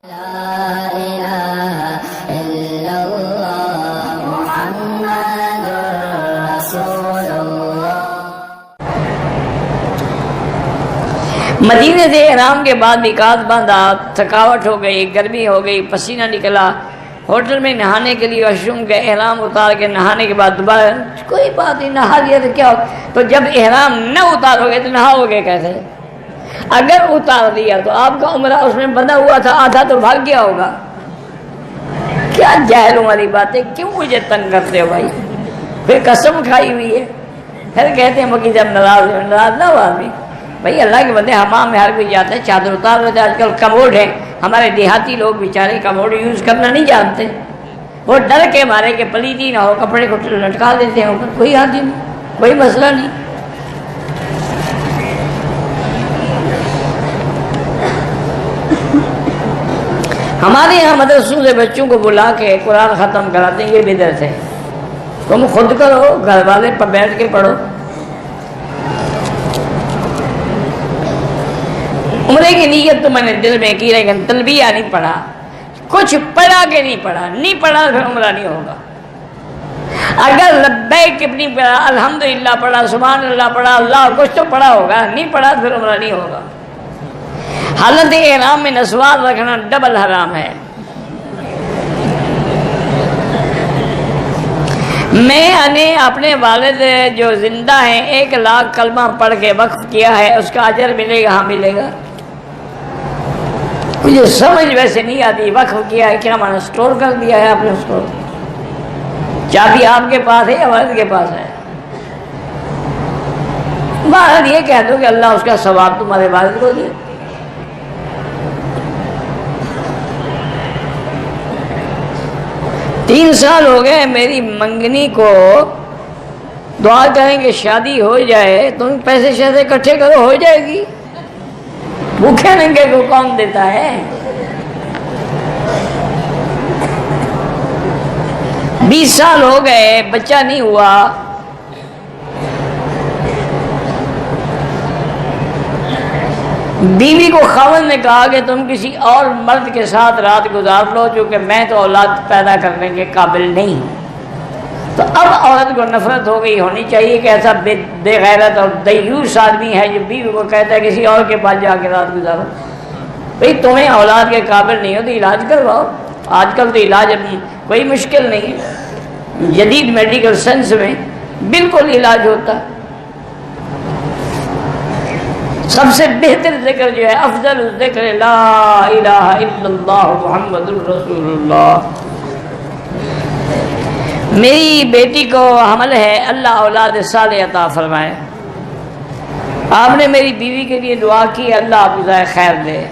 مدینے سے احرام کے بعد نکات باندھا، تھکاوٹ ہو گئی، گرمی ہو گئی، پسینہ نکلا، ہوٹل میں نہانے کے لیے واش روم کے احرام اتار کے نہانے کے بعد دوبارہ کوئی بات نہیں، نہا لیا تو کیا ہو؟ تو جب احرام نہ اتارو گے تو نہاؤ گے کیسے؟ اگر اتار دیا تو آپ کا عمرہ اس میں بندھا ہوا تھا، آدھا تو بھاگ گیا ہوگا۔ کیا جاہلوں والی باتیں، کیوں مجھے تنگ کرتے ہو بھائی؟ پھر قسم کھائی ہوئی ہے، پھر کہتے ہیں کہ جب ناراض نہ ہو آدمی۔ بھائی اللہ کے بندے، حمام میں ہر کوئی جاتا ہے، چادر اتار لیتے ہیں۔ آج کل کموڈ ہے، ہمارے دیہاتی لوگ بیچارے کموڈ یوز کرنا نہیں جانتے، وہ ڈر کے مارے کہ پلیتی نہ ہو کپڑے کو لٹکا دیتے ہیں اوپر، کوئی حادثہ نہیں، کوئی مسئلہ نہیں۔ ہمارے یہاں مدرسوں سے بچوں کو بلا کے قرآن ختم کراتے ہیں، یہ بدعت ہے۔ تم خود کرو، گھر والے پر بیٹھ کے پڑھو۔ عمرے کی نیت تو میں نے دل میں کی، لیکن تلبیہ نہیں پڑھا، کچھ پڑھا کہ نہیں پڑھا پھر عمرہ نہیں ہوگا۔ اگر لبیک نہیں پڑھا، الحمدللہ پڑھا، سبحان اللہ پڑھا، اللہ کچھ تو پڑھا ہوگا، نہیں پڑھا پھر عمرہ نہیں ہوگا۔ حالت احرام میں نسوار رکھنا ڈبل حرام ہے۔ میں نے اپنے والد جو زندہ ہیں 1,00,000 کلمہ پڑھ کے وقف کیا ہے، اس کا اجر ملے گا؟ ہاں ملے گا۔ مجھے سمجھ ویسے نہیں آتی، وقف کیا ہے کیا معنی؟ سٹور کر دیا ہے آپ نے اس کو؟ چابی آپ کے پاس ہے یا والد کے پاس ہے؟ بہرحال یہ کہہ دو کہ اللہ اس کا ثواب تمہارے والد کو دے۔ تین سال ہو گئے میری منگنی کو، دعا کریں کہ شادی ہو جائے، تم پیسے شیسے اکٹھے کرو، ہو جائے گی۔ بھوکے ننگے کو کون دیتا ہے؟ 20 سال ہو گئے بچہ نہیں ہوا۔ بیوی کو خاوند نے کہا کہ تم کسی اور مرد کے ساتھ رات گزار لو، چونکہ میں تو اولاد پیدا کرنے کے قابل نہیں ہوں۔ تو اب عورت کو نفرت ہو گئی ہونی چاہیے کہ ایسا بے غیرت اور دیوس آدمی ہے جو بیوی کو کہتا ہے کسی اور کے پاس جا کے رات گزارو۔ بھئی تمہیں اولاد کے قابل نہیں ہو تو علاج کرواؤ۔ آج کل تو علاج کوئی مشکل نہیں ہے، جدید میڈیکل سائنس میں بالکل علاج ہوتا ہے۔ سب سے بہتر ذکر جو ہے، افضل الذکر لا الہ الا اللہ محمد الرسول اللہ۔ میری بیٹی کو حمل ہے، اللہ اولاد صالح عطا فرمائے۔ آپ نے میری بیوی کے لیے دعا کی، اللہ آپ کو جزائے خیر دے۔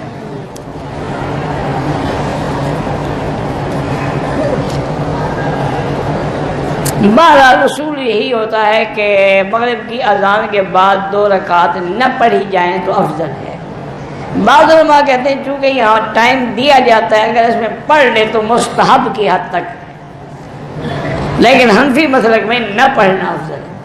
بہرحال رسول یہی ہوتا ہے کہ مغرب کی اذان کے بعد 2 رکعت نہ پڑھی جائیں تو افضل ہے۔ بعض علماء کہتے ہیں چونکہ یہاں ٹائم دیا جاتا ہے، اگر اس میں پڑھ لے تو مستحب کی حد تک، لیکن حنفی مسلک میں نہ پڑھنا افضل ہے۔